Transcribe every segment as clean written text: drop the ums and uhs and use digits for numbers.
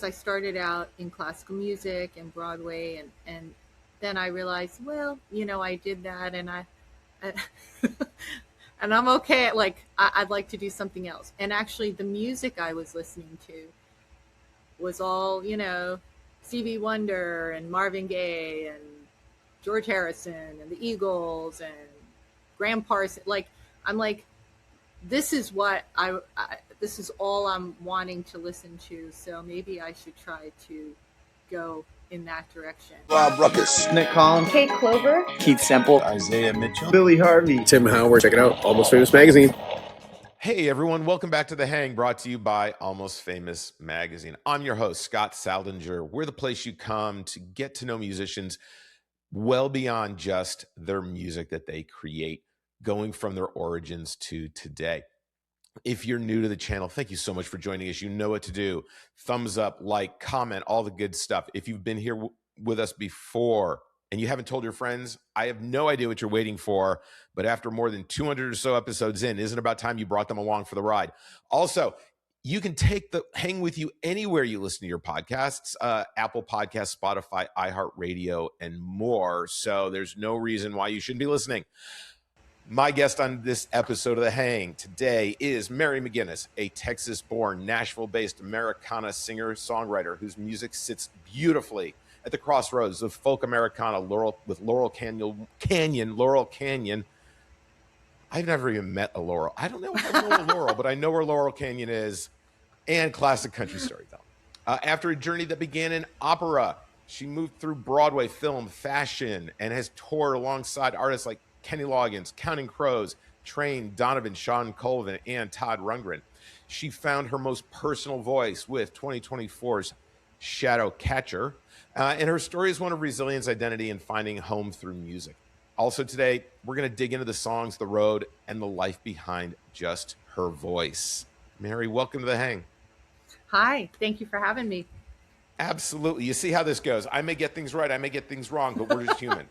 I started out in classical music and Broadway, and then I realized, well, I did that, I and I'm okay. Like I'd like to do something else. And actually, the music I was listening to was all, Stevie Wonder and Marvin Gaye and George Harrison and the Eagles and Graham Parsons. Like I'm like, this is what this is all I'm wanting to listen to. So maybe I should try to go in that direction. Rob Ruckus, Nick Collins, Kate Clover, Keith Semple, Isaiah Mitchell, Billy Harvey, Tim Howard. Check it out, Almost Famous Magazine. Hey everyone, welcome back to The Hang, brought to you by Almost Famous Magazine. I'm your host, Scott Saldinger. We're the place you come to get to know musicians well beyond just their music that they create, going from their origins to today. If you're new to the channel, thank you so much for joining us. You know what to do. Thumbs up, like, comment, all the good stuff. If you've been here with us before and you haven't told your friends, I have no idea what you're waiting for. But after more than 200 or so episodes in, isn't it about time you brought them along for the ride? Also, you can take the Hang with you anywhere you listen to your podcasts, Apple Podcasts, Spotify, iHeartRadio, and more. So there's no reason why you shouldn't be listening. My guest on this episode of The Hang today is Mary McGuinness, a Texas-born, Nashville-based Americana singer-songwriter whose music sits beautifully at the crossroads of folk Americana, Laurel Canyon. I've never even met a Laurel. I don't know if I know a Laurel, but I know where Laurel Canyon is, and classic country storytelling. After a journey that began in opera, she moved through Broadway, film, fashion, and has toured alongside artists like Kenny Loggins, Counting Crows, Train, Donovan, Sean Colvin, and Todd Rundgren. She found her most personal voice with 2024's Shadow Catcher, and her story is one of resilience, identity, and finding home through music. Also today, we're going to dig into the songs, the road, and the life behind just her voice. Mary, welcome to The Hang. Hi, thank you for having me. Absolutely. You see how this goes. I may get things right, I may get things wrong, but we're just human.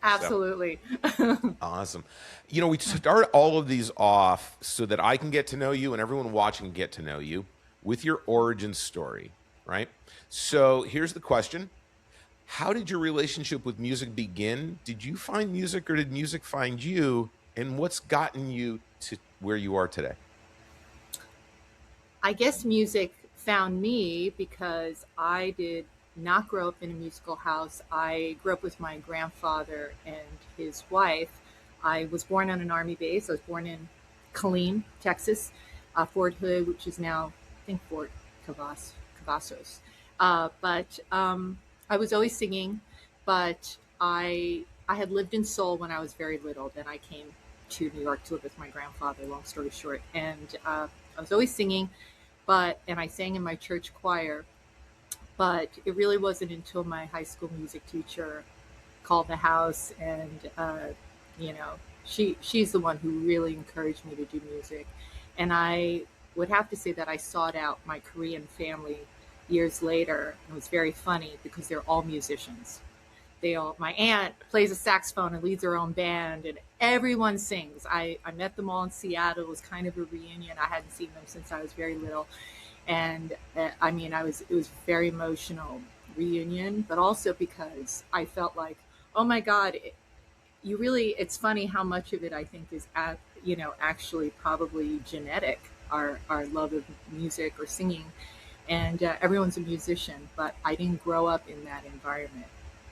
Absolutely. So, awesome. You know, we start all of these off so that I can get to know you and everyone watching get to know you with your origin story, right? So here's the question. How did your relationship with music begin? Did you find music or did music find you? And what's gotten you to where you are today? I guess music found me because I did not grow up in a musical house. I grew up with my grandfather and his wife. I was born on an Army base. I was born in Killeen, Texas, Fort Hood, which is now, I think, Fort Cavazos. But I was always singing, but I had lived in Seoul when I was very little. Then I came to New York to live with my grandfather, long story short. And I was always singing, and I sang in my church choir. But it really wasn't until my high school music teacher called the house and, she's the one who really encouraged me to do music. And I would have to say that I sought out my Korean family years later. It was very funny because they're all musicians. My aunt plays a saxophone and leads her own band, and everyone sings. I met them all in Seattle. It was kind of a reunion. I hadn't seen them since I was very little. And it was a very emotional reunion, but also because I felt like, oh my God, it's funny how much of it I think is, actually probably genetic, our love of music or singing. And everyone's a musician, but I didn't grow up in that environment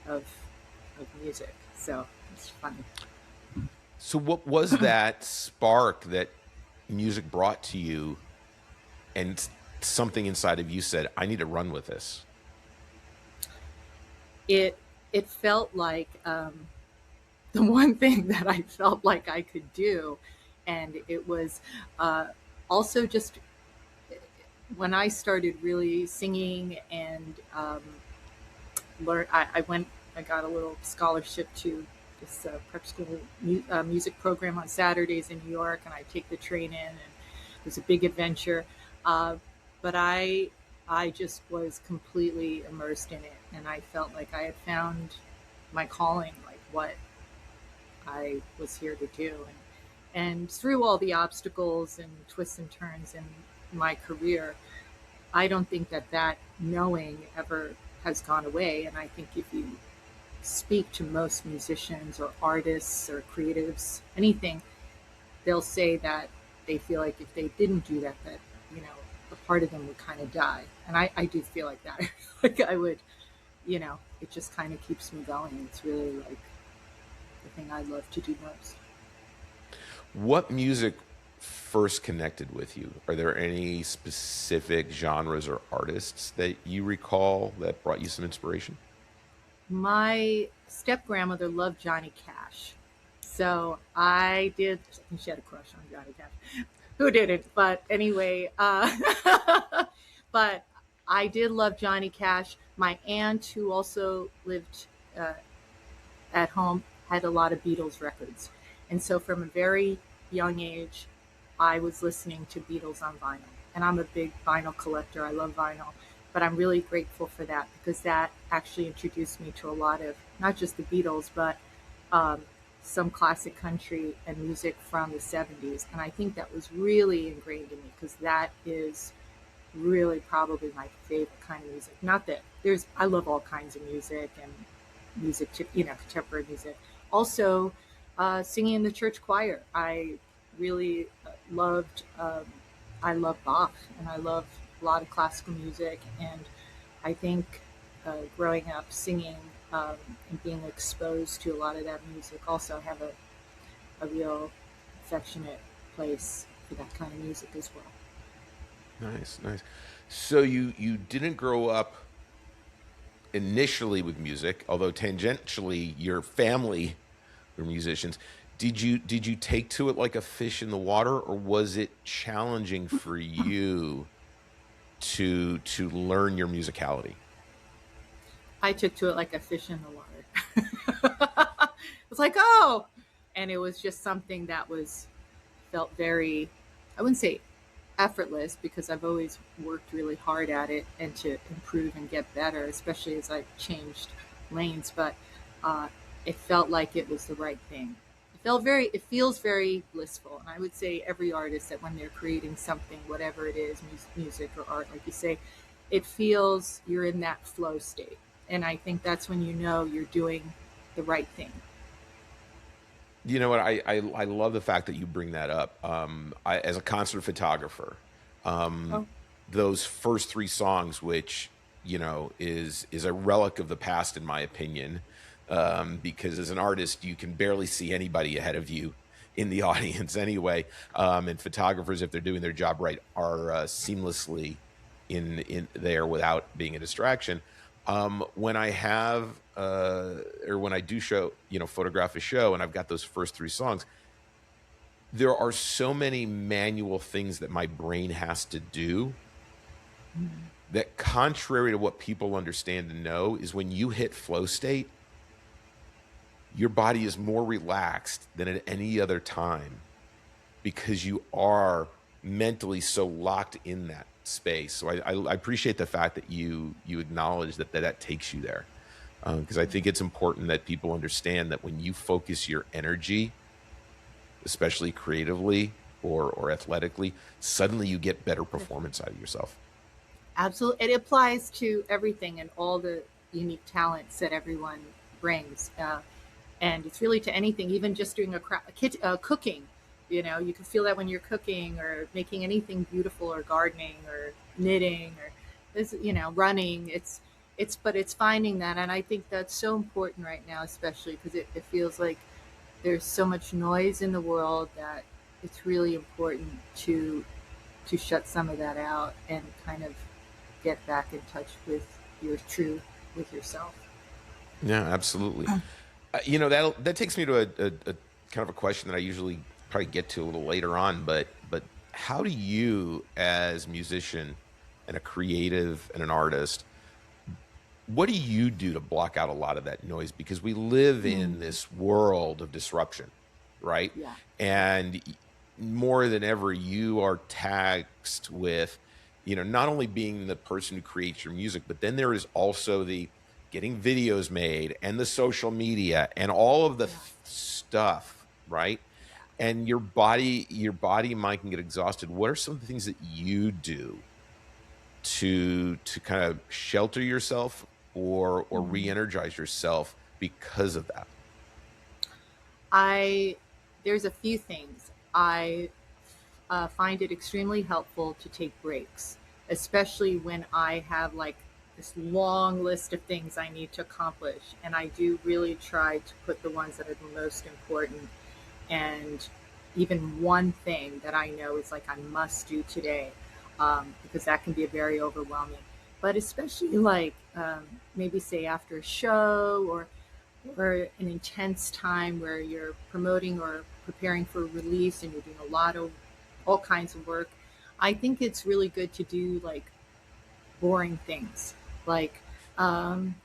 of music. So it's funny. So what was that spark that music brought to you and something inside of you said, I need to run with this? It felt like the one thing that I felt like I could do. And it was also just when I started really singing and I got a little scholarship to this prep school music program on Saturdays in New York, and I take the train in, and it was a big adventure. But I just was completely immersed in it, and I felt like I had found my calling, like what I was here to do. And through all the obstacles and twists and turns in my career, I don't think that that knowing ever has gone away. And I think if you speak to most musicians or artists or creatives, anything, they'll say that they feel like if they didn't do that, that, you know, a part of them would kind of die. And I do feel like that. Like I would, you know, it just kind of keeps me going. It's really like the thing I love to do most. What music first connected with you? Are there any specific genres or artists that you recall that brought you some inspiration? My step grandmother loved Johnny Cash. So I did, I think she had a crush on Johnny Cash. Who didn't? But anyway, but I did love Johnny Cash. My aunt, who also lived uh, at home, had a lot of Beatles records. And so from a very young age, I was listening to Beatles on vinyl. And I'm a big vinyl collector. I love vinyl. But I'm really grateful for that because that actually introduced me to a lot of not just the Beatles, but um, some classic country and music from the 70s. And I think that was really ingrained in me because that is really probably my favorite kind of music. Not that there's, I love all kinds of music and music, you know, contemporary music. Also, singing in the church choir. I really loved, I love Bach and I love a lot of classical music. And I think growing up singing and being exposed to a lot of that music also have a real affectionate place for that kind of music as well. Nice, nice. So you didn't grow up initially with music, although tangentially your family were musicians. Did you take to it like a fish in the water, or was it challenging for you to learn your musicality? I took to it like a fish in the water. It's like, oh, and it was just something that was felt very, I wouldn't say effortless because I've always worked really hard at it and to improve and get better, especially as I've changed lanes. But uh, it felt like it was the right thing. It feels very blissful. And I would say every artist that when they're creating something, whatever it is, music or art, like you say, it feels you're in that flow state. And I think that's when you know you're doing the right thing. You know what? I love the fact that you bring that up. As a concert photographer, um, Oh, those first three songs, which is a relic of the past, in my opinion, because as an artist, you can barely see anybody ahead of you in the audience anyway. And photographers, if they're doing their job right, are seamlessly in there without being a distraction. When I have or when I do show, photograph a show and I've got those first three songs, there are so many manual things that my brain has to do that, contrary to what people understand and know, is when you hit flow state, your body is more relaxed than at any other time because you are mentally so locked in that space. So I appreciate the fact that you acknowledge that takes you there, because I think it's important that people understand that when you focus your energy, especially creatively or athletically, suddenly you get better performance out of yourself. absolutely. It applies to everything and all the unique talents that everyone brings. And it's really to anything, even just doing cooking. You know, you can feel that when you're cooking or making anything beautiful or gardening or knitting or this, running. But it's finding that. And I think that's so important right now, especially because it feels like there's so much noise in the world that it's really important to shut some of that out and kind of get back in touch with your true with yourself. Yeah, absolutely. That takes me to a kind of a question that I usually probably get to a little later on, but how do you, as a musician and a creative and an artist, what do you do to block out a lot of that noise? Because we live in Mm, this world of disruption, right? yeah. And more than ever, you are taxed with, not only being the person who creates your music, but then there is also the getting videos made and the social media and all of the Yeah. stuff, right? Yeah. And your body and mind can get exhausted. What are some of the things that you do to kind of shelter yourself or Mhm. re-energize yourself because of that? I There's a few things. I find it extremely helpful to take breaks, especially when I have like this long list of things I need to accomplish. And I do really try to put the ones that are the most important, and even one thing that I know is like I must do today, because that can be very overwhelming. But especially like maybe say after a show, or an intense time where you're promoting or preparing for a release and you're doing a lot of all kinds of work, I think it's really good to do like boring things, like um,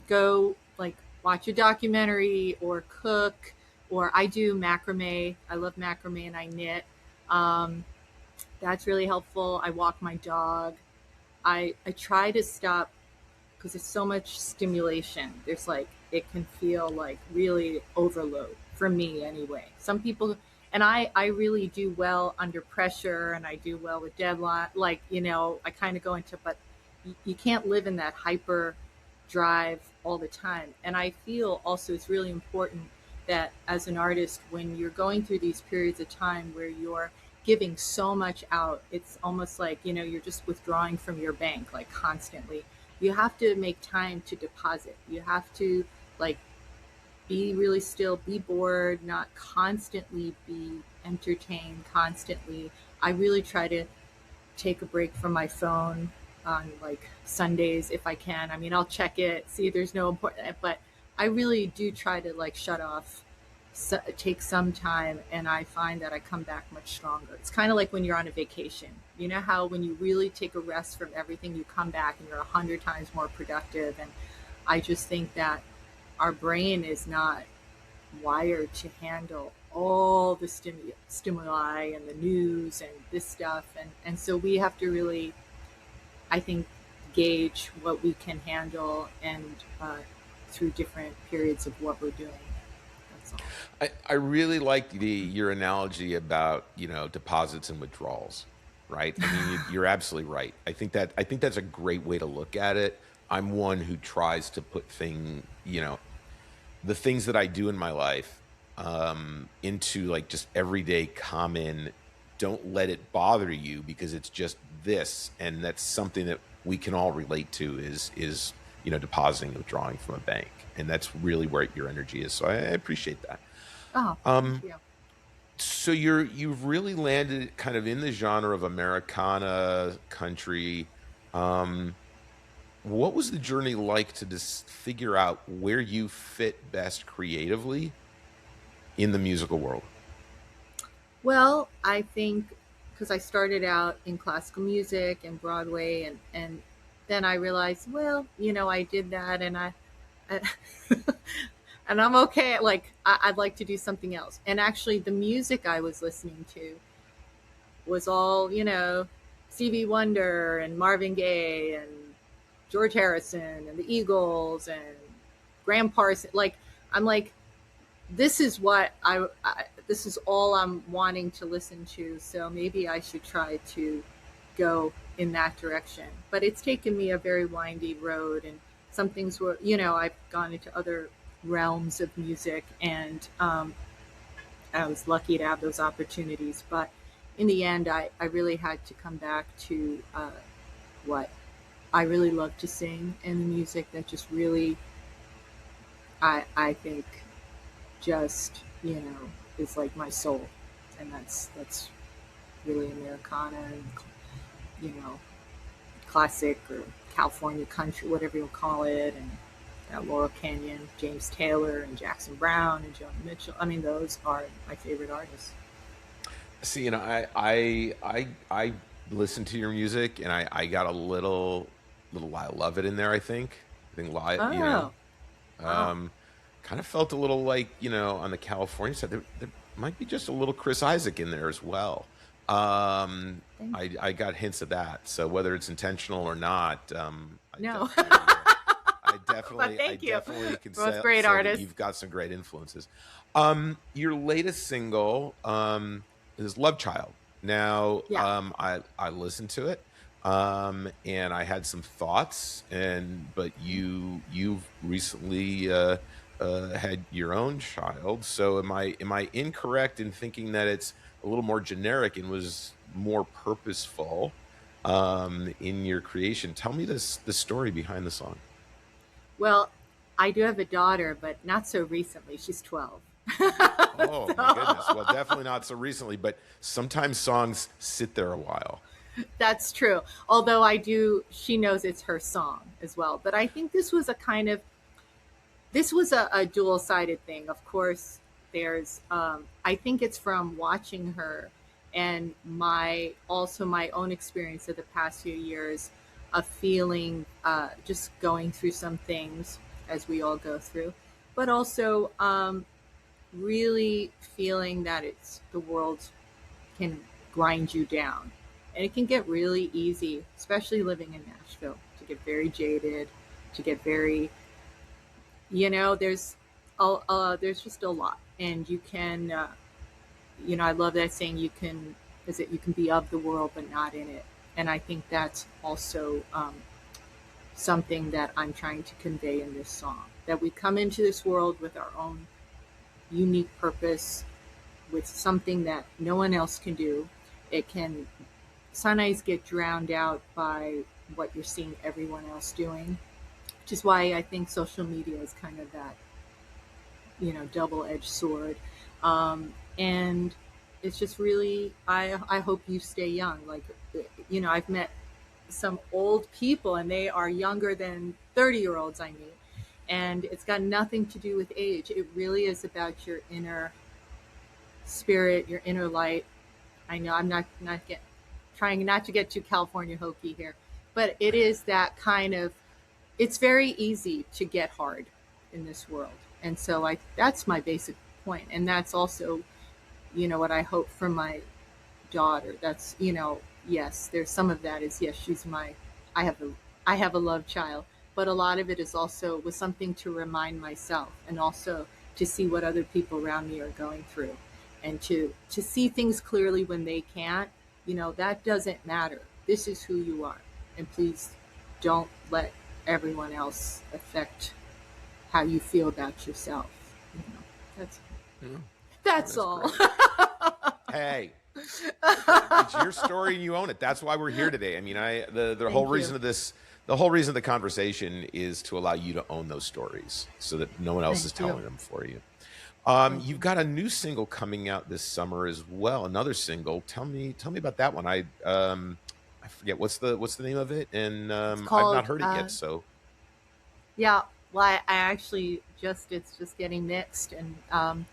go like watch a documentary or cook, or I do macrame. I love macrame and I knit. Um, that's really helpful. I walk my dog. I try to stop because there's so much stimulation. There's like it can feel like really overload for me anyway. Some people, and I really do well under pressure, and I do well with deadline. Like I kind of go into, but you can't live in that hyper drive all the time. And I feel also it's really important that as an artist, when you're going through these periods of time where you're giving so much out, it's almost like you're just withdrawing from your bank like constantly. You have to make time to deposit. You have to like be really still, be bored, not constantly be entertained constantly. I really try to take a break from my phone on like Sundays if I can. I mean, I'll check it, see if there's no important, but I really do try to like shut off, so, take some time, and I find that I come back much stronger. It's kind of like when you're on a vacation. You know how when you really take a rest from everything, you come back and you're 100 times more productive. And I just think that our brain is not wired to handle all the stimuli and the news and this stuff, and so we have to really, I think, gauge what we can handle, and through different periods of what we're doing. That's all. I really like your analogy about deposits and withdrawals, right? I mean, you're absolutely right. I think that's a great way to look at it. I'm one who tries to put the things that I do in my life into like just everyday common. Don't let it bother you because it's just this, and that's something that we can all relate to. Is depositing and withdrawing from a bank, and that's really where your energy is. So I appreciate that. Oh, thank Um, you. so you've really landed kind of in the genre of Americana country. Um, what was the journey like to just figure out where you fit best creatively in the musical world? Well, I think because I started out in classical music and Broadway, and then I realized, well, I did that, and I and I'm okay. Like I'd like to do something else. And actually, the music I was listening to was all Stevie Wonder and Marvin Gaye and George Harrison and the Eagles and Graham Parsons. Like I'm like, this is what this is all I'm wanting to listen to. So maybe I should try to go in that direction. But it's taken me a very windy road, and some things were, I've gone into other realms of music, and I was lucky to have those opportunities. But in the end, I really had to come back to what I really love to sing, and the music that just really, I think, just is like my soul, and that's really Americana and classic or California country, whatever you'll call it, and Laurel Canyon, James Taylor, and Jackson Browne, and Joni Mitchell. I mean, those are my favorite artists. See, I listen to your music, and I got a little I love it in there. I think Oh, wow. um, kind of felt a little like on the California side there might be just a little Chris Isaac in there as well. Thank you. I got hints of that. So whether it's intentional or not, No, but I thank you. definitely can Both great say that artists. you've got some great influences. Your latest single is Love Child. Now, Yeah. I listened to it. and I had some thoughts, but you've recently had your own child. So am I incorrect in thinking that it's a little more generic and was more purposeful in your creation? Tell me the story behind the song. Well, I do have a daughter, but not so recently. She's 12. Oh my goodness. Well, definitely not so recently, but sometimes songs sit there a while. That's true. Although she knows it's her song as well. But I think this was a dual sided thing. Of course, I think it's from watching her and also my own experience of the past few years of feeling, just going through some things as we all go through, but also, really feeling that the world can grind you down. And it can get really easy, especially living in Nashville, to get very jaded, to get very, there's just a lot. And I love that saying, you can be of the world, but not in it. And I think that's also, something that I'm trying to convey in this song, that we come into this world with our own unique purpose, with something that no one else can do. It can sometimes get drowned out by what you're seeing everyone else doing, which is why I think social media is kind of that, double-edged sword. And it's just really, I hope you stay young. Like, I've met some old people and they are younger than 30-year-olds I meet. And it's got nothing to do with age. It really is about your inner spirit, your inner light. I know I'm trying not to get too California hokey here, but it is that kind of, it's very easy to get hard in this world. And so that's my basic point. And that's also, what I hope for my daughter. That's, yes, there's some of that is, yes, I have a love child, but a lot of it is also was something to remind myself, and also to see what other people around me are going through, and to see things clearly when they can't. That doesn't matter. This is who you are, and please don't let everyone else affect how you feel about yourself. That's Yeah, that's that's all. great. Hey, it's your story and you own it. That's why we're here today. I mean, the whole Thank you. reason of this, the whole reason of the conversation is to allow you to own those stories so that no one else is Thank you. telling them for you. Thank You've you. got a new single coming out this summer as well. Another single. Tell me about that one. I forget what's the name of it, and It's I've not called, heard it yet. So yeah. Well, I actually it's just getting mixed, and,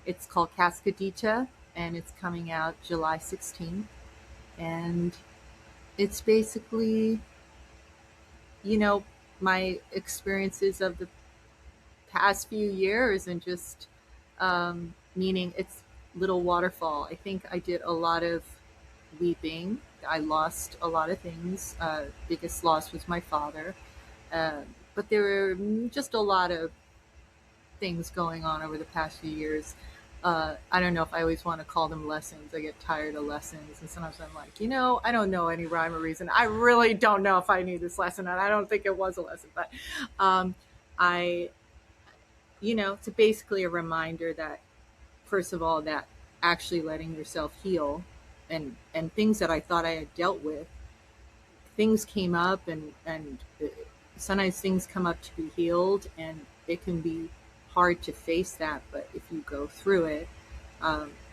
it's called Cascadita, and it's coming out July 16th. And it's basically, you know, my experiences of the past few years, and just, meaning it's little waterfall. I think I did a lot of weeping. I lost a lot of things. Biggest loss was my father. Uh, but there were, just a lot of things going on over the past few years. I don't know if I always want to call them lessons. I get tired of lessons, and sometimes I'm like, I don't know any rhyme or reason. I really don't know if I need this lesson, and I don't think it was a lesson. But, I, it's basically a reminder that, first of all, that actually letting yourself heal, and things that I thought I had dealt with, things came up, and sometimes things come up to be healed, and it can be hard to face that. But if you go through it,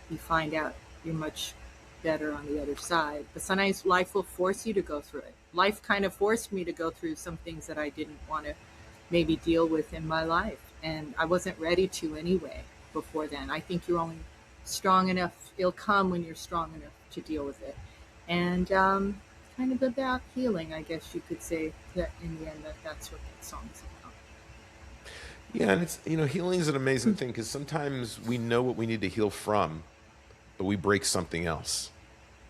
you find out you're much better on the other side. But sometimes life will force you to go through it. Life kind of forced me to go through some things that I didn't want to maybe deal with in my life, and I wasn't ready to anyway before then. I think you're only strong enough, it'll come when you're strong enough to deal with it. And, kind of about healing, I guess you could say, that in the end, that's what that song is about. yeah, and it's healing is an amazing thing because sometimes we know what we need to heal from, but we break something else,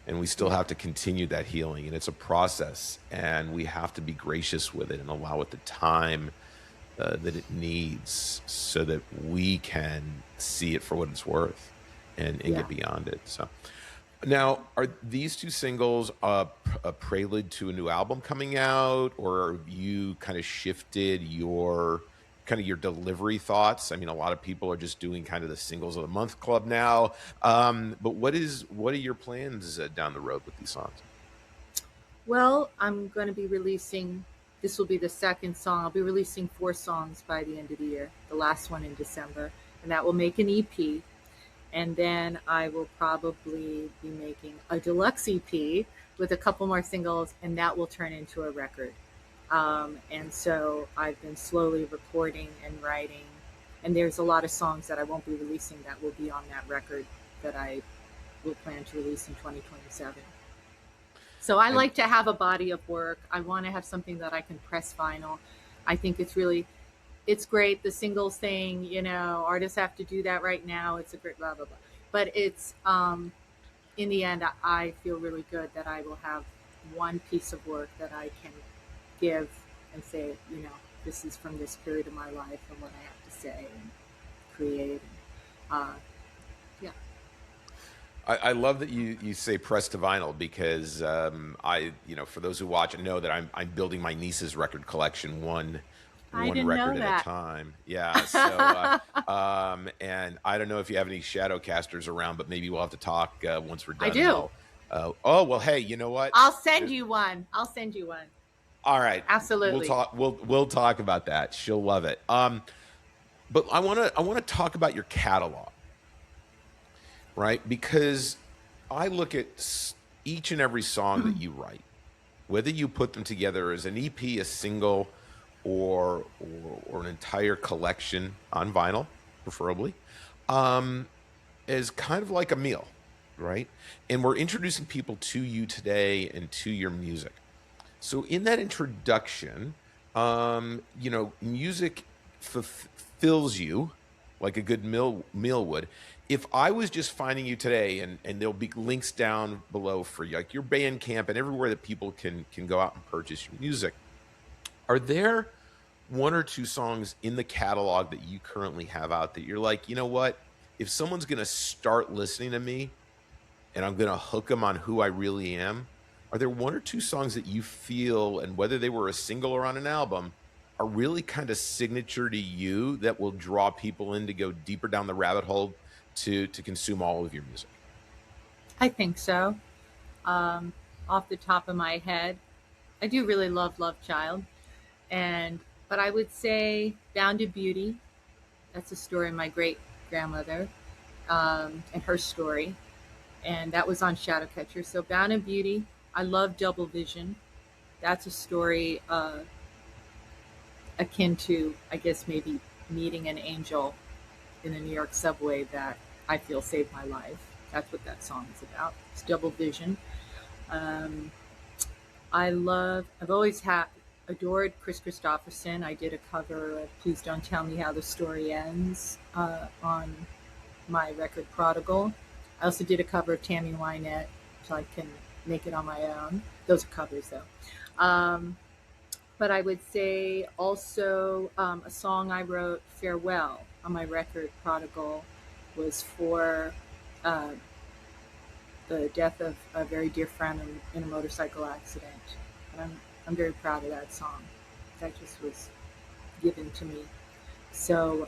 and we still Yeah. have to continue that healing, and it's a process, and we have to be gracious with it and allow it the time that it needs so that we can see it for what it's worth and Yeah. get beyond it. So Now, are these two singles a prelude to a new album coming out, or have you kind of shifted your delivery thoughts? I mean, a lot of people are just doing kind of the singles of the month club now. But what are your plans down the road with these songs? Well, I'm going to be releasing, this will be the second song. I'll be releasing 4 songs by the end of the year, the last one in December, and that will make an EP. And then I will probably be making a deluxe EP with a couple more singles, and that will turn into a record. And so I've been slowly recording and writing, and there's a lot of songs that I won't be releasing that will be on that record that I will plan to release in 2027. So I And like to have a body of work. I want to have something that I can press vinyl. I think it's great. The singles thing, artists have to do that right now. It's a great blah, blah, blah. But in the end, I feel really good that I will have one piece of work that I can give and say, this is from this period of my life and what I have to say and create. Uh, yeah. I love that you say press to vinyl because for those who watch and know that I'm building my niece's record collection one I didn't know record at a that. time. Yeah. So and I don't know if you have any Shadowcasters around, but maybe we'll have to talk once we're I done. do. Oh well, hey, you know what? I'll send you one. All right, Absolutely. We'll talk about that. She'll love it. But I wanna talk about your catalog, right? Because I look at each and every song that you write, whether you put them together as an EP, a single, or an entire collection on vinyl, preferably, is kind of like a meal, right? And we're introducing people to you today and to your music. So in that introduction, music fills you like a good meal would. If I was just finding you today, and there'll be links down below for like your Bandcamp and everywhere that people can go out and purchase your music, are there one or two songs in the catalog that you currently have out that you're like, you know what? If someone's going to start listening to me and I'm going to hook them on who I really am, are there one or two songs that you feel, and whether they were a single or on an album, are really kind of signature to you that will draw people in to go deeper down the rabbit hole to consume all of your music? I think so. Off the top of my head, I do really love Love Child, but I would say Bound to Beauty. That's a story of my great grandmother and her story, and that was on Shadowcatcher. So Bound to Beauty. I love Double Vision. That's a story akin to, I guess, maybe meeting an angel in the New York subway that I feel saved my life. That's what that song is about. It's Double Vision. I've always adored Chris Christopherson. I did a cover of Please Don't Tell Me How the Story Ends on my record Prodigal. I also did a cover of Tammy Wynette, so I can make it on my own. Those are covers though. But I would say also a song I wrote, Farewell, on my record Prodigal, was for the death of a very dear friend in a motorcycle accident. And I'm very proud of that song. That just was given to me. So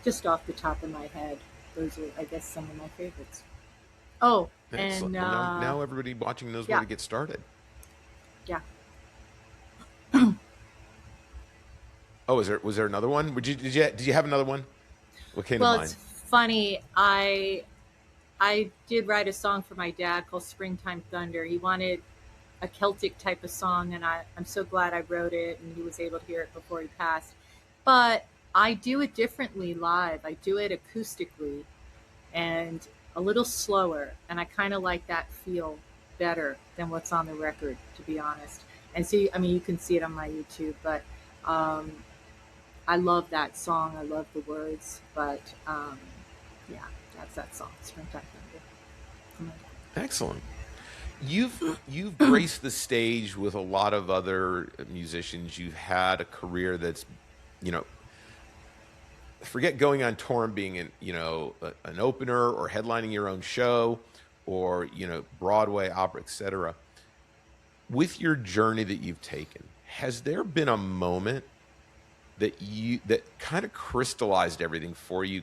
just off the top of my head, those are, I guess, some of my favorites. Oh, Excellent. and Well, now everybody watching knows where to get started. Yeah. Oh, was there another one? Did you have another one? What came to mind? It's funny. I did write a song for my dad called Springtime Thunder. He wanted a Celtic type of song, and I'm so glad I wrote it and he was able to hear it before he passed. But I do it differently live. I do it acoustically and a little slower, and I kind of like that feel better than what's on the record, to be honest. And see, I mean, you can see it on my YouTube, but I love that song. I love the words, but yeah, that's that song, Springtime Thunder. Excellent. You've graced the stage with a lot of other musicians. You've had a career that's, forget going on tour and being an opener or headlining your own show. or, Broadway, opera, etc. With your journey that you've taken, has there been a moment that kind of crystallized everything for you?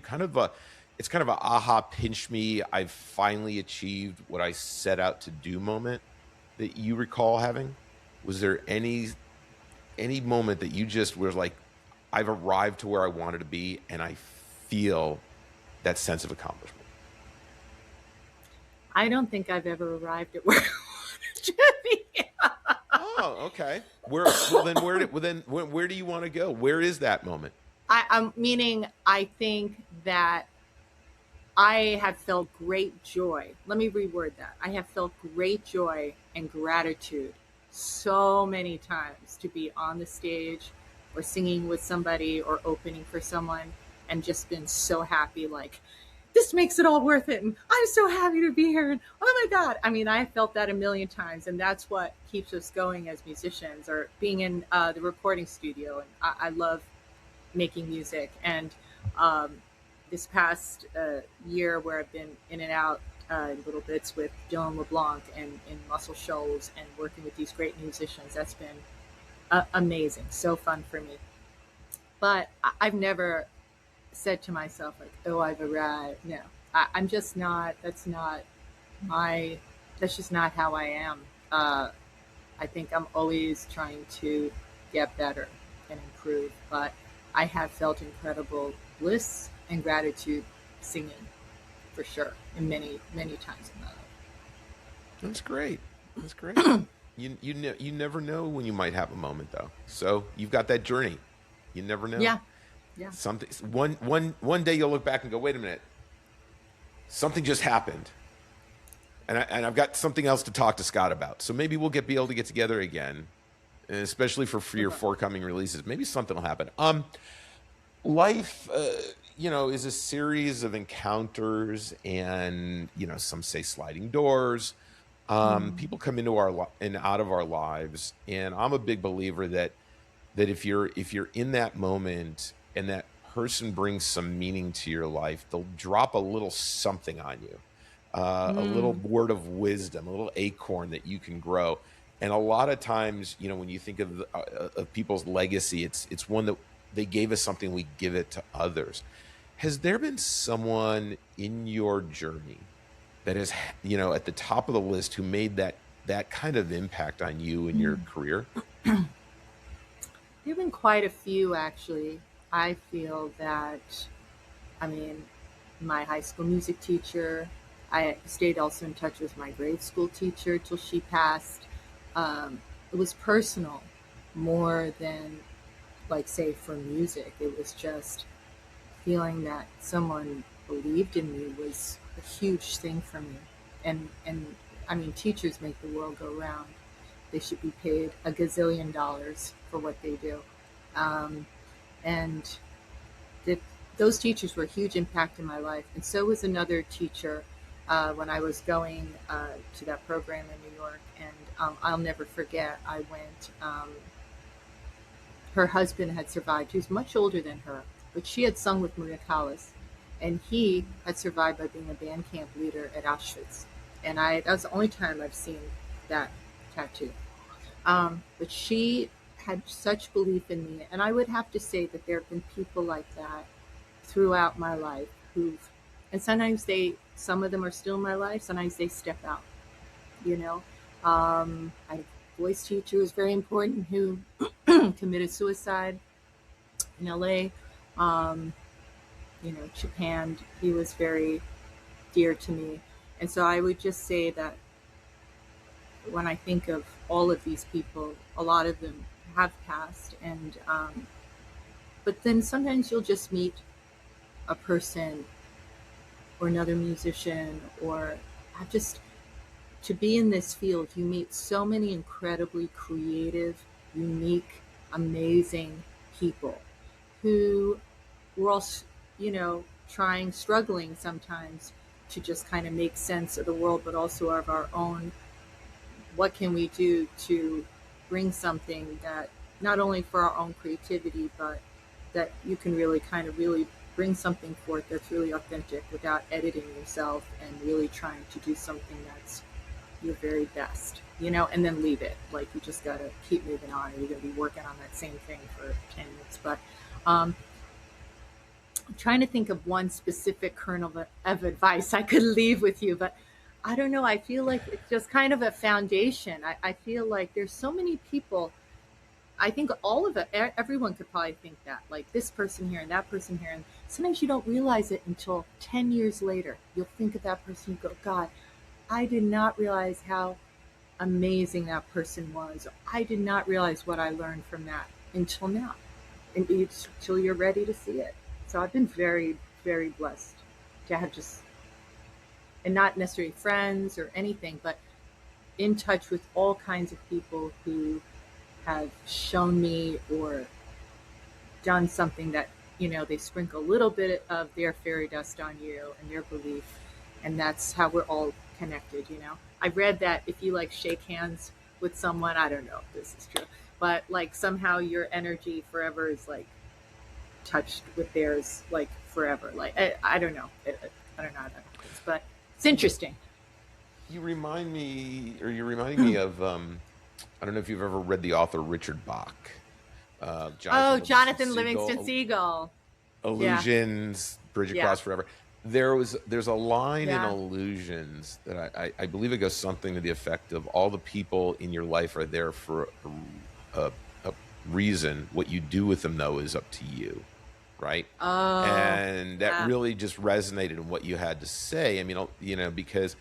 It's kind of a aha, pinch me, I've finally achieved what I set out to do moment that you recall having? Was there any moment that you just were like, I've arrived to where I wanted to be and I feel that sense of accomplishment? I don't think I've ever arrived at where I wanted to be. Oh, okay. Where do you want to go? Where is that moment? I'm meaning, I think that I have felt great joy. Let me reword that. I have felt great joy and gratitude so many times to be on the stage or singing with somebody or opening for someone, and just been so happy, like, this makes it all worth it. And I'm so happy to be here. And oh my God. I mean, I felt that a million times. And that's what keeps us going as musicians, or being in the recording studio. And I love making music. And this past year, where I've been in and out in little bits with Dylan LeBlanc and in Muscle Shoals and working with these great musicians, that's been amazing. So fun for me. But I've never said to myself, like, oh, I've arrived. No, I'm just not. That's just not how I am. I think I'm always trying to get better and improve. But I have felt incredible bliss and gratitude singing, for sure, and many, many times in my life. That's great. That's great. You never know when you might have a moment, though. So you've got that journey. You never know. Yeah. Yeah. Something one day you'll look back and go, wait a minute, something just happened, and I've got something else to talk to Scott about. So maybe we'll be able to get together again, and especially for your forthcoming releases. Maybe something will happen. Life, is a series of encounters, and some say sliding doors. People come into and out of our lives, and I'm a big believer that if you're in that moment and that person brings some meaning to your life, they'll drop a little something on you, a little word of wisdom, a little acorn that you can grow. And a lot of times, when you think of people's legacy, it's one that they gave us something, we give it to others. Has there been someone in your journey that is, at the top of the list, who made that kind of impact on you in your career? There have been quite a few, actually. I feel that, my high school music teacher, I stayed also in touch with my grade school teacher till she passed. It was personal more than, like, say, for music. It was just feeling that someone believed in me was a huge thing for me. And teachers make the world go round. They should be paid a gazillion dollars for what they do. And those teachers were a huge impact in my life. And so was another teacher when I was going to that program in New York. And I'll never forget, I went, her husband had survived. He was much older than her, but she had sung with Maria Callas. And he had survived by being a band camp leader at Auschwitz. And that was the only time I've seen that tattoo. But she had such belief in me. And I would have to say that there have been people like that throughout my life and sometimes some of them are still in my life, sometimes they step out, I had a voice teacher who was very important, who committed suicide in LA. Japan, he was very dear to me. And so I would just say that when I think of all of these people, a lot of them have passed. And but then sometimes you'll just meet a person or another musician, or to be in this field, you meet so many incredibly creative, unique, amazing people who were all, struggling sometimes to just kind of make sense of the world, but also of our own. What can we do to bring something that not only for our own creativity, but that you can really kind of really bring something forth that's really authentic without editing yourself and really trying to do something that's your very best, and then leave it. Like, you just got to keep moving on, or you're going to be working on that same thing for 10 years. But I'm trying to think of one specific kernel of advice I could leave with you, but I don't know. I feel like it's just kind of a foundation. I feel like there's so many people. I think all of it, everyone could probably think that, like this person here and that person here. And sometimes you don't realize it until 10 years later. You'll think of that person, you go, God, I did not realize how amazing that person was. I did not realize what I learned from that until now. And until you're ready to see it. So I've been very, very blessed to have just, and not necessarily friends or anything, but in touch with all kinds of people who have shown me or done something that, they sprinkle a little bit of their fairy dust on you and their belief. And that's how we're all connected. I read that if you like shake hands with someone, I don't know if this is true, but like somehow your energy forever is like touched with theirs, like forever. Like, I don't know. I don't know how that happens, but it's interesting. You're reminding me of, I don't know if you've ever read the author Richard Bach. Jonathan Livingston Seagull. Illusions, yeah. Bridge Across Forever. There's a line in Illusions that I believe it goes something to the effect of, all the people in your life are there for a reason. What you do with them, though, is up to you, right? Oh, and that really just resonated in what you had to say. I mean, because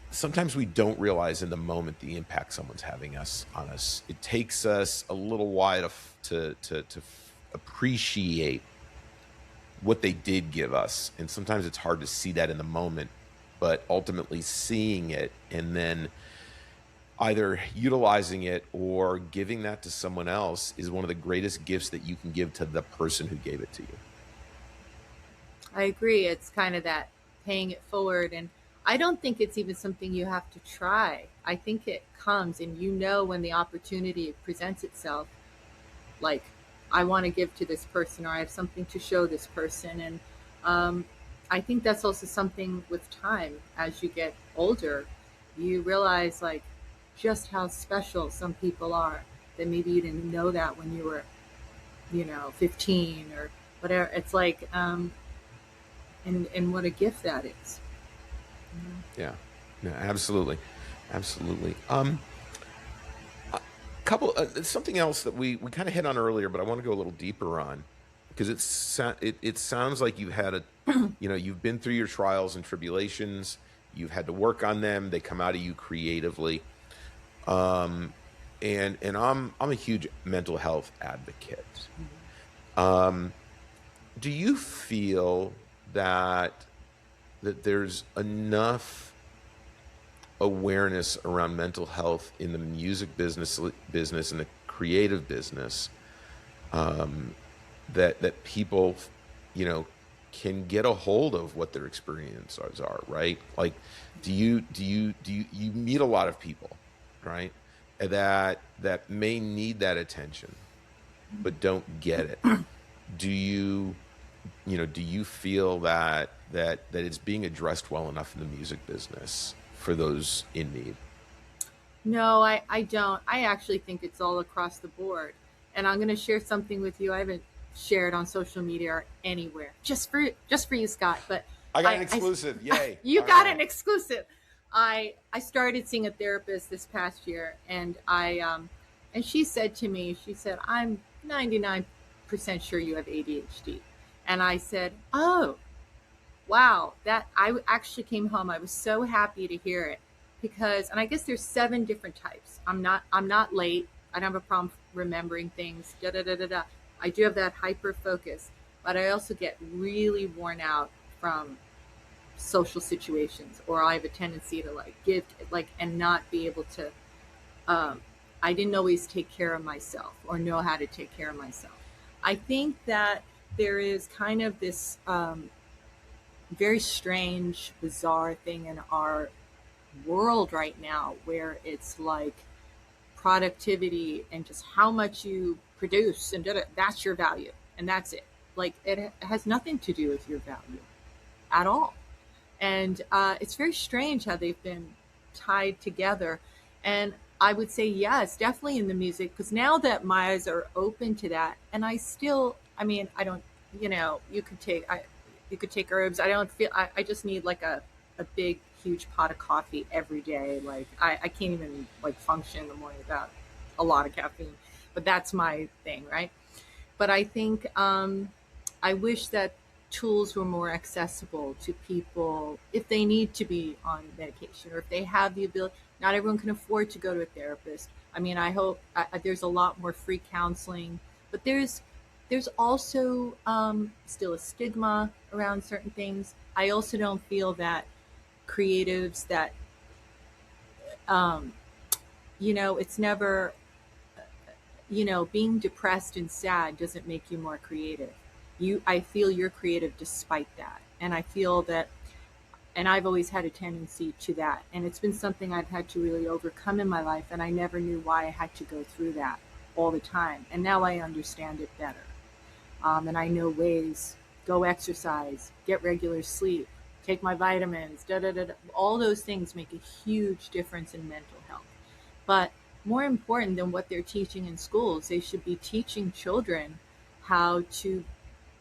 sometimes we don't realize in the moment the impact someone's having on us. It takes us a little while to appreciate what they did give us. And sometimes it's hard to see that in the moment, but ultimately seeing it and then either utilizing it or giving that to someone else is one of the greatest gifts that you can give to the person who gave it to you. I agree. It's kind of that paying it forward. And I don't think it's even something you have to try. I think it comes, and when the opportunity presents itself, like, I want to give to this person, or I have something to show this person. And I think that's also something with time. As you get older, you realize, like, just how special some people are, that maybe you didn't know that when you were, 15 or whatever. It's like, and what a gift that is. Yeah, absolutely. Something else that we kind of hit on earlier, but I want to go a little deeper on, because it sounds like you've had you've been through your trials and tribulations. You've had to work on them. They come out of you creatively. And I'm a huge mental health advocate. Do you feel that there's enough awareness around mental health in the music business and the creative business, that people, can get a hold of what their experiences are, right? Like, do you meet a lot of people, right, that may need that attention but don't get it? Do you feel that it's being addressed well enough in the music business for those in need? No, I don't. I actually think it's all across the board. And I'm going to share something with you I haven't shared on social media or anywhere. Just for you, Scott. But I got an exclusive. Yay. You got an exclusive. I started seeing a therapist this past year, and and she said to me, I'm 99% sure you have ADHD. And I said, oh, wow, that I actually came home. I was so happy to hear it, because, and I guess there's 7 different types. I'm not late. I don't have a problem remembering things. I do have that hyper focus, but I also get really worn out from social situations, or I have a tendency to give and not be able to. I didn't always take care of myself or know how to take care of myself. I think that there is kind of this very strange, bizarre thing in our world right now, where it's like productivity and just how much you produce, and that's your value, and that's it. like it has nothing to do with your value at all. And it's very strange how they've been tied together. And I would say yes, definitely in the music, because now that my eyes are open to that, and I still, I mean, I don't, you could take herbs. I don't feel, I just need like a big, huge pot of coffee every day. Like I can't even like function in the morning without a lot of caffeine, but that's my thing, right? But I think I wish that tools were more accessible to people if they need to be on medication or if they have the ability. Not everyone can afford to go to a therapist. I mean, I hope there's a lot more free counseling, but there's also still a stigma around certain things. I also don't feel that creatives that it's never, being depressed and sad doesn't make you more creative. I feel you're creative despite that. And I feel that, and I've always had a tendency to that. And it's been something I've had to really overcome in my life. And I never knew why I had to go through that all the time. And now I understand it better. And I know ways, go exercise, get regular sleep, take my vitamins, da da da da. All those things make a huge difference in mental health. But more important than what they're teaching in schools, they should be teaching children how to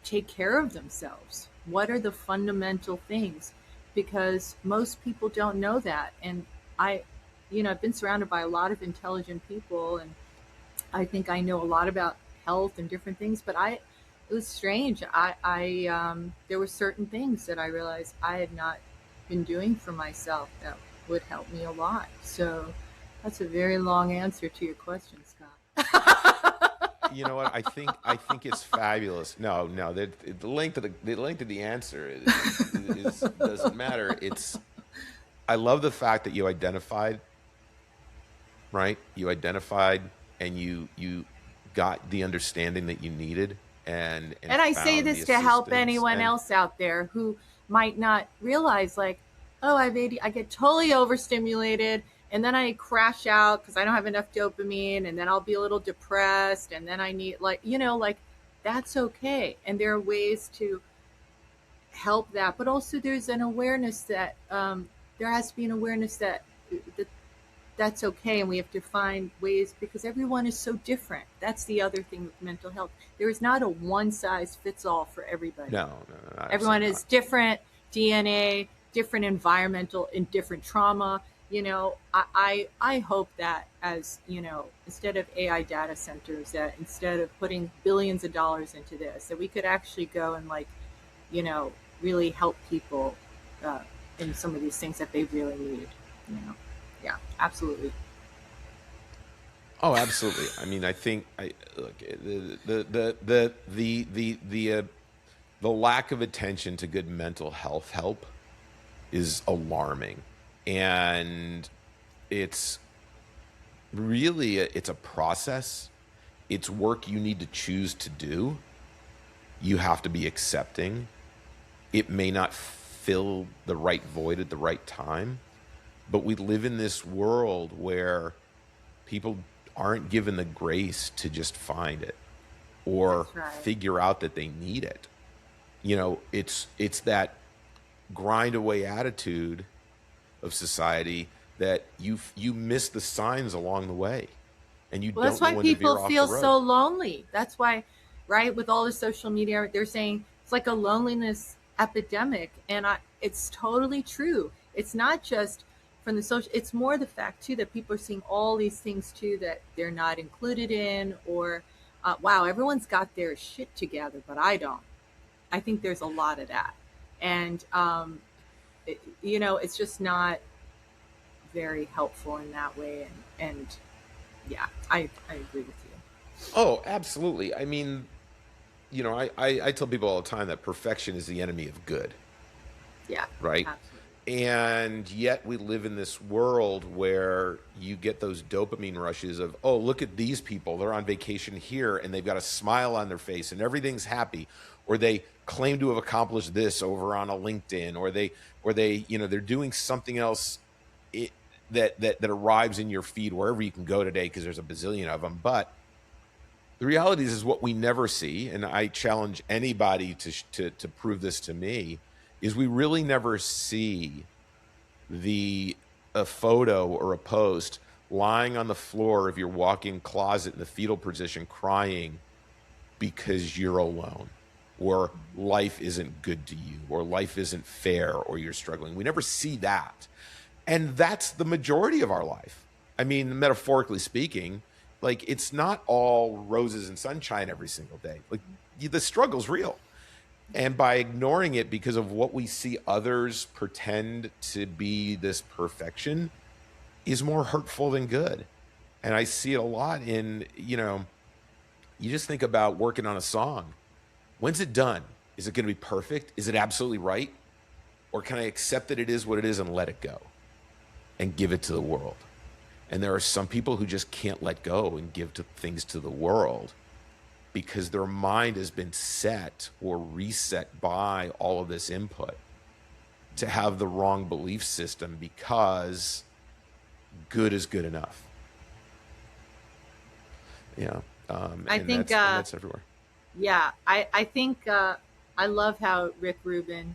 take care of themselves. What are the fundamental things? Because most people don't know that. And I've been surrounded by a lot of intelligent people, and I think I know a lot about health and different things, but it was strange. There were certain things that I realized I had not been doing for myself that would help me a lot. So that's a very long answer to your question, Scott. You know what? I think it's fabulous. No, the length of the answer doesn't matter. I love the fact that you identified, right? You identified and you got the understanding that you needed, and I say this to help anyone else out there who might not realize, like, oh, I get totally overstimulated, and then I crash out because I don't have enough dopamine, and then I'll be a little depressed, and then I need, like, that's okay. And there are ways to help that, but also there's an awareness that there has to be an awareness that that's okay, and we have to find ways, because everyone is so different. That's the other thing with mental health. There is not a one size fits all for everybody. No, everyone is different DNA, different environmental, and different trauma. I hope that, as instead of AI data centers, that instead of putting billions of dollars into this, that we could actually go and really help people in some of these things that they really need. Yeah, absolutely. Oh, absolutely. I mean, I think look, the lack of attention to good mental health help is alarming, and it's really it's a process. It's work you need to choose to do. You have to be accepting. It may not fill the right void at the right time, but we live in this world where people aren't given the grace to just find it or figure out that they need it. It's that grind away attitude of society that you miss the signs along the way, and you don't know when to veer off the road. That's why people feel so lonely. That's why, right, with all the social media, they're saying it's like a loneliness epidemic, and it's totally true. It's not just from the social, it's more the fact too that people are seeing all these things too that they're not included in, or wow, everyone's got their shit together, but I don't. I think there's a lot of that, and it's just not very helpful in that way. And yeah, I agree with you. Oh, absolutely. I mean, I tell people all the time that perfection is the enemy of good. Yeah. Right. Absolutely. And yet we live in this world where you get those dopamine rushes of, oh, look at these people. They're on vacation here and they've got a smile on their face and everything's happy. Or they claim to have accomplished this over on a LinkedIn, or they're doing something else that arrives in your feed wherever you can go today, because there's a bazillion of them. But The reality is what we never see, and I challenge anybody to prove this to me, is we really never see a photo or a post lying on the floor of your walk-in closet in the fetal position crying because you're alone, or life isn't good to you, or life isn't fair, or you're struggling. We never see that. And that's the majority of our life. I mean, metaphorically speaking, like, it's not all roses and sunshine every single day. Like, the struggle's real. And by ignoring it because of what we see others pretend to be this perfection is more hurtful than good. And I see it a lot in, you just think about working on a song. When's it done? Is it going to be perfect? Is it absolutely right? Or can I accept that it is what it is and let it go and give it to the world? And there are some people who just can't let go and give things to the world because their mind has been set or reset by all of this input to have the wrong belief system because good is good enough. Yeah. I think that's everywhere. Yeah, I think I love how Rick Rubin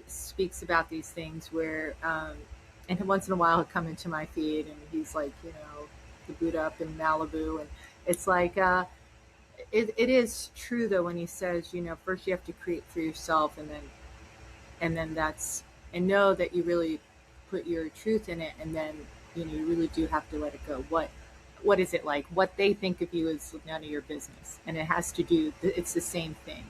speaks about these things where, and once in a while he'll come into my feed and he's like, the Buddha up in Malibu. And it's like, it is true though, when he says, first you have to create for yourself and then and know that you really put your truth in it. And then, you really do have to let it go. What is it like? What they think of you is none of your business. And it has to do, it's the same thing.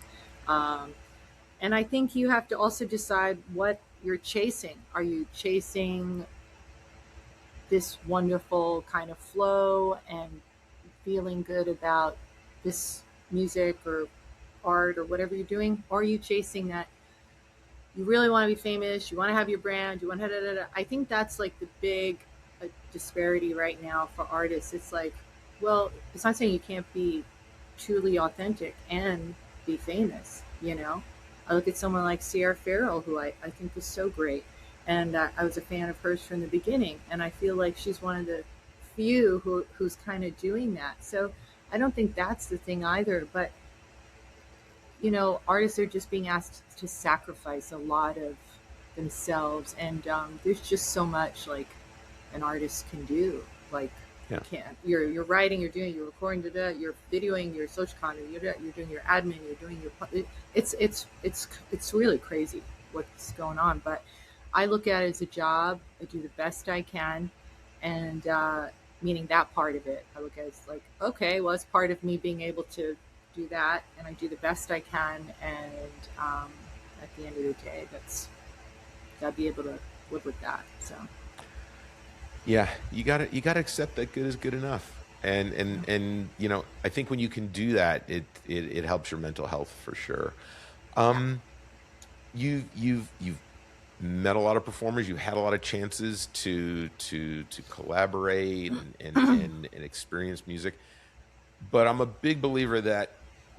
And I think you have to also decide what you're chasing. Are you chasing this wonderful kind of flow and feeling good about this music or art or whatever you're doing? Or are you chasing that you really want to be famous, you want to have your brand, you want to I think that's like the big disparity right now for artists. It's like, well, it's not saying you can't be truly authentic and be famous. I look at someone like Sierra Farrell, who I think is so great, and I was a fan of hers from the beginning, and I feel like she's one of the few who's kind of doing that. So I don't think that's the thing either, but artists are just being asked to sacrifice a lot of themselves, and there's just so much like an artist can do. Like, yeah. You're writing, you're recording, you're videoing your social content, you're doing your admin, you're doing your, it's really crazy what's going on. But I look at it as a job. I do the best I can, and meaning that part of it, I look at it as like, okay, well, it's part of me being able to do that, and I do the best I can, and at the end of the day, gotta be able to live with that. So yeah, you gotta accept that good is good enough, and I think when you can do that, it helps your mental health for sure. You've met a lot of performers. You've had a lot of chances to collaborate and experience music. But I'm a big believer that,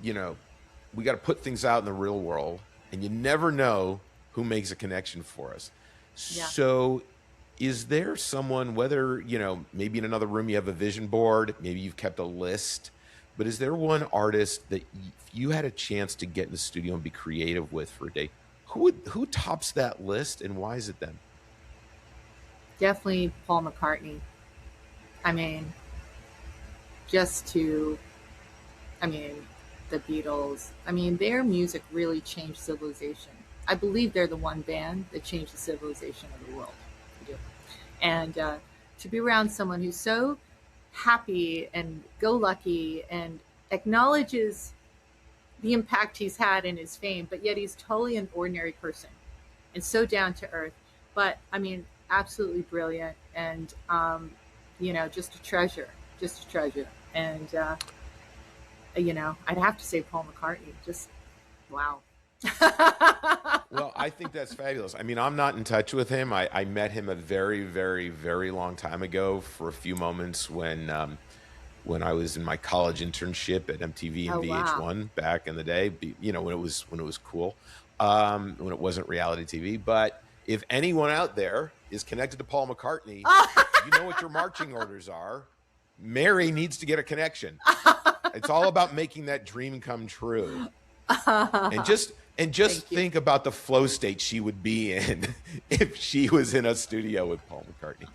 we got to put things out in the real world, and you never know who makes a connection for us. Yeah. So is there someone, whether, maybe in another room you have a vision board, maybe you've kept a list, but is there one artist that if you had a chance to get in the studio and be creative with for a day, who tops that list, and why is it them? Definitely Paul McCartney. I mean, the Beatles. I mean, their music really changed civilization. I believe they're the one band that changed the civilization of the world. I do. And to be around someone who's so happy and go lucky and acknowledges the impact he's had in his fame, but yet he's totally an ordinary person and so down to earth. But I mean, absolutely brilliant, and just a treasure. And I'd have to say Paul McCartney. Just wow. Well, I think that's fabulous. I mean, I'm not in touch with him. I met him a very, very, very long time ago for a few moments when I was in my college internship at MTV and VH1 back in the day. When it was cool, when it wasn't reality TV. But if anyone out there is connected to Paul McCartney, you know what your marching orders are. Mary needs to get a connection. It's all about making that dream come true. And just think about the flow state she would be in if she was in a studio with Paul McCartney.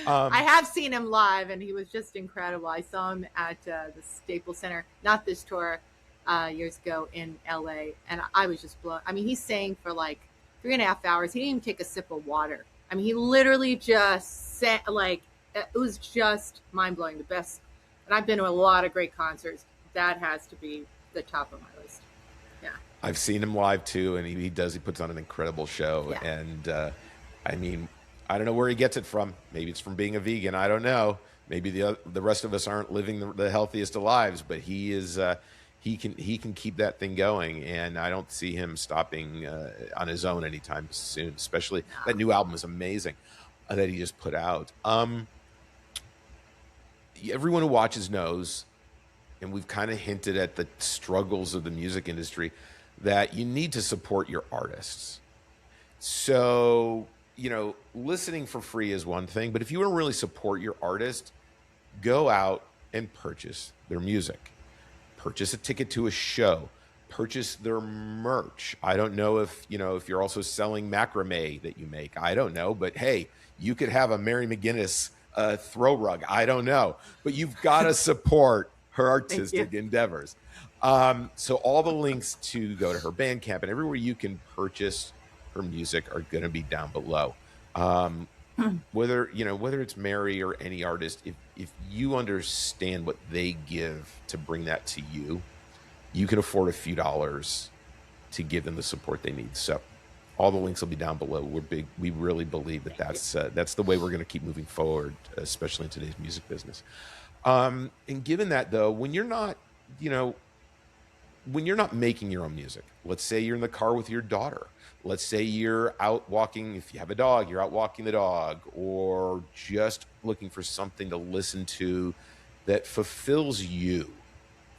I have seen him live, and he was just incredible. I saw him at the Staples Center, not this tour, years ago in LA, and I was just blown. I mean, he sang for like 3.5 hours. He didn't even take a sip of water. I mean, he literally just sang, like, it was just mind-blowing, the best. And I've been to a lot of great concerts. That has to be the top of my list. Yeah. I've seen him live too, and he puts on an incredible show. Yeah. And I mean, I don't know where he gets it from. Maybe it's from being a vegan. I don't know. Maybe the rest of us aren't living the healthiest of lives, but he is. He can keep that thing going, and I don't see him stopping on his own anytime soon. Especially that new album is amazing that he just put out. Everyone who watches knows, and we've kind of hinted at the struggles of the music industry, that you need to support your artists. So, you know, listening for free is one thing, but if you want to really support your artist, go out and purchase their music. Purchase a ticket to a show. Purchase their merch. I don't know if you're also selling macrame that you make. I don't know, but hey, you could have a Mary McGuinness throw rug. I don't know, but you've got to support her artistic endeavors. So all the links to go to her Bandcamp and everywhere you can purchase her music are going to be down below. Whether it's Mary or any artist, if you understand what they give to bring that to you, you can afford a few dollars to give them the support they need. So all the links will be down below. We really believe that's the way we're going to keep moving forward, especially in today's music business. And given that, though, when you're not making your own music, let's say you're in the car with your daughter, let's say you're out walking, if you have a dog, you're out walking the dog, or just looking for something to listen to that fulfills you,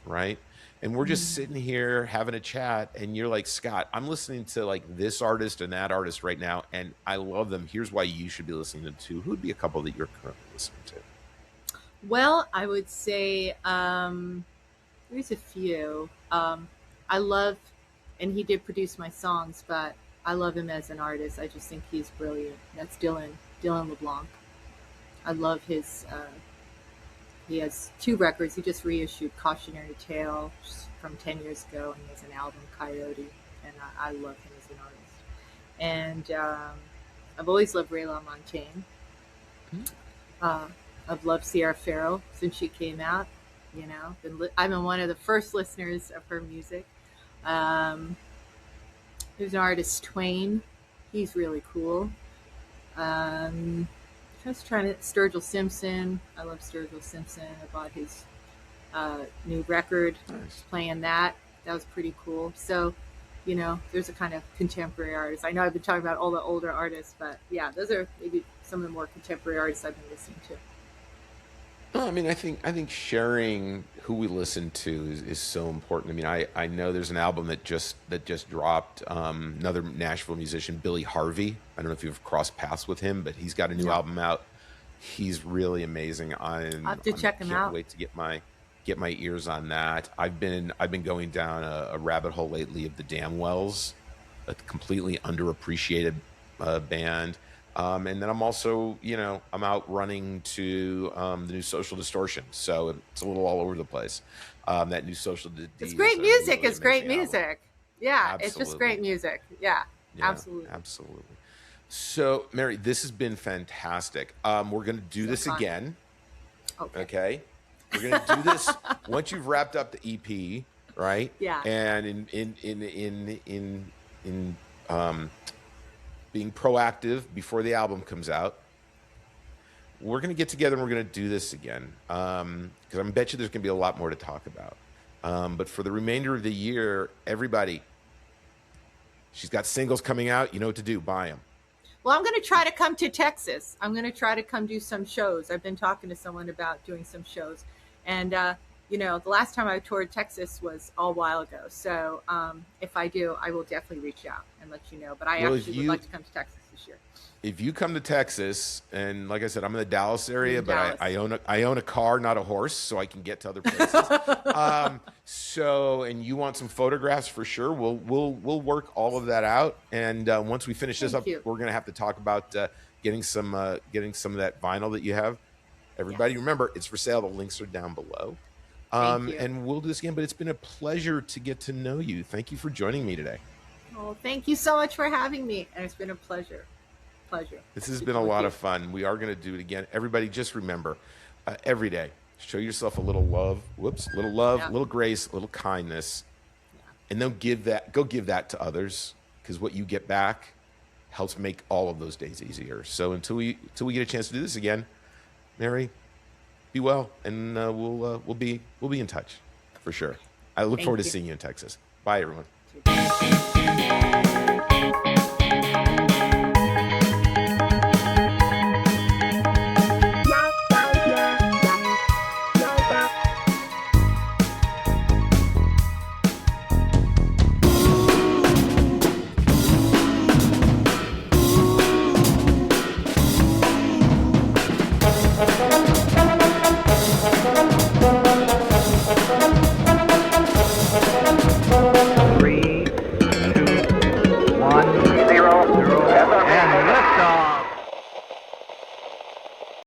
right? And we're just sitting here having a chat, and you're like, Scott, I'm listening to like this artist and that artist right now, and I love them. Here's why you should be listening to them too. Who would be a couple that you're currently listening to? Well, I would say there's a few. I love, and he did produce my songs, but I love him as an artist. I just think he's brilliant. That's Dylan LeBlanc. I love his, he has 2 records. He just reissued Cautionary Tale from 10 years ago, and he has an album, Coyote, and I love him as an artist. And I've always loved Ray LaMontagne. I've loved Sierra Farrell since she came out. You know, I've been one of the first listeners of her music. There's an artist, Twain. He's really cool. Just trying to, Sturgill Simpson. I love Sturgill Simpson. I bought his new record. Nice. Playing that. That was pretty cool. So, you know, there's a kind of contemporary artist. I know I've been talking about all the older artists, but yeah, those are maybe some of the more contemporary artists I've been listening to. No, I mean, I think sharing who we listen to is so important. I mean, I know there's an album that just dropped. Another Nashville musician, Billy Harvey. I don't know if you've crossed paths with him, but he's got a new album out. He's really amazing. I'll have to check him out. Can't wait to get my ears on that. I've been going down a rabbit hole lately of the Damwells, a completely underappreciated band. And then I'm also, I'm out running to the new Social Distortion. So it's a little all over the place. That new Social Distortion. It's great music. Really it's great music. album. Yeah, Absolutely. It's just great music. Yeah, absolutely. Absolutely. So, Mary, this has been fantastic. We're going to do this again. Okay. We're going to do this once you've wrapped up the EP, right? Yeah. And in being proactive before the album comes out, we're going to get together and we're going to do this again, because I bet you there's going to be a lot more to talk about. But for the remainder of the year, everybody, she's got singles coming out. You know what to do. Buy them. Well, I'm going to try to come to Texas. I'm going to try to come do some shows. I've been talking to someone about doing some shows. And, the last time I toured Texas was a while ago. So if I do, I will definitely reach out and let you know. But I would like to come to Texas. this year. If you come to Texas, and like I said, I'm in the Dallas area, but Dallas. I own a car, not a horse, so I can get to other places. And you want some photographs for sure. We'll work all of that out. And once we finish this up, we're gonna have to talk about getting some of that vinyl that you have. Everybody, remember, it's for sale. The links are down below. And we'll do this again. But it's been a pleasure to get to know you. Thank you for joining me today. Oh, thank you so much for having me, and it's been a pleasure. This has been a lot of fun. We are going to do it again. Everybody, just remember, every day, show yourself a little love. Little love, little grace, a little kindness, and then go give that to others, because what you get back helps make all of those days easier. So until we get a chance to do this again, Mary, be well, and we'll be in touch for sure. I look forward to seeing you in Texas. Bye, everyone.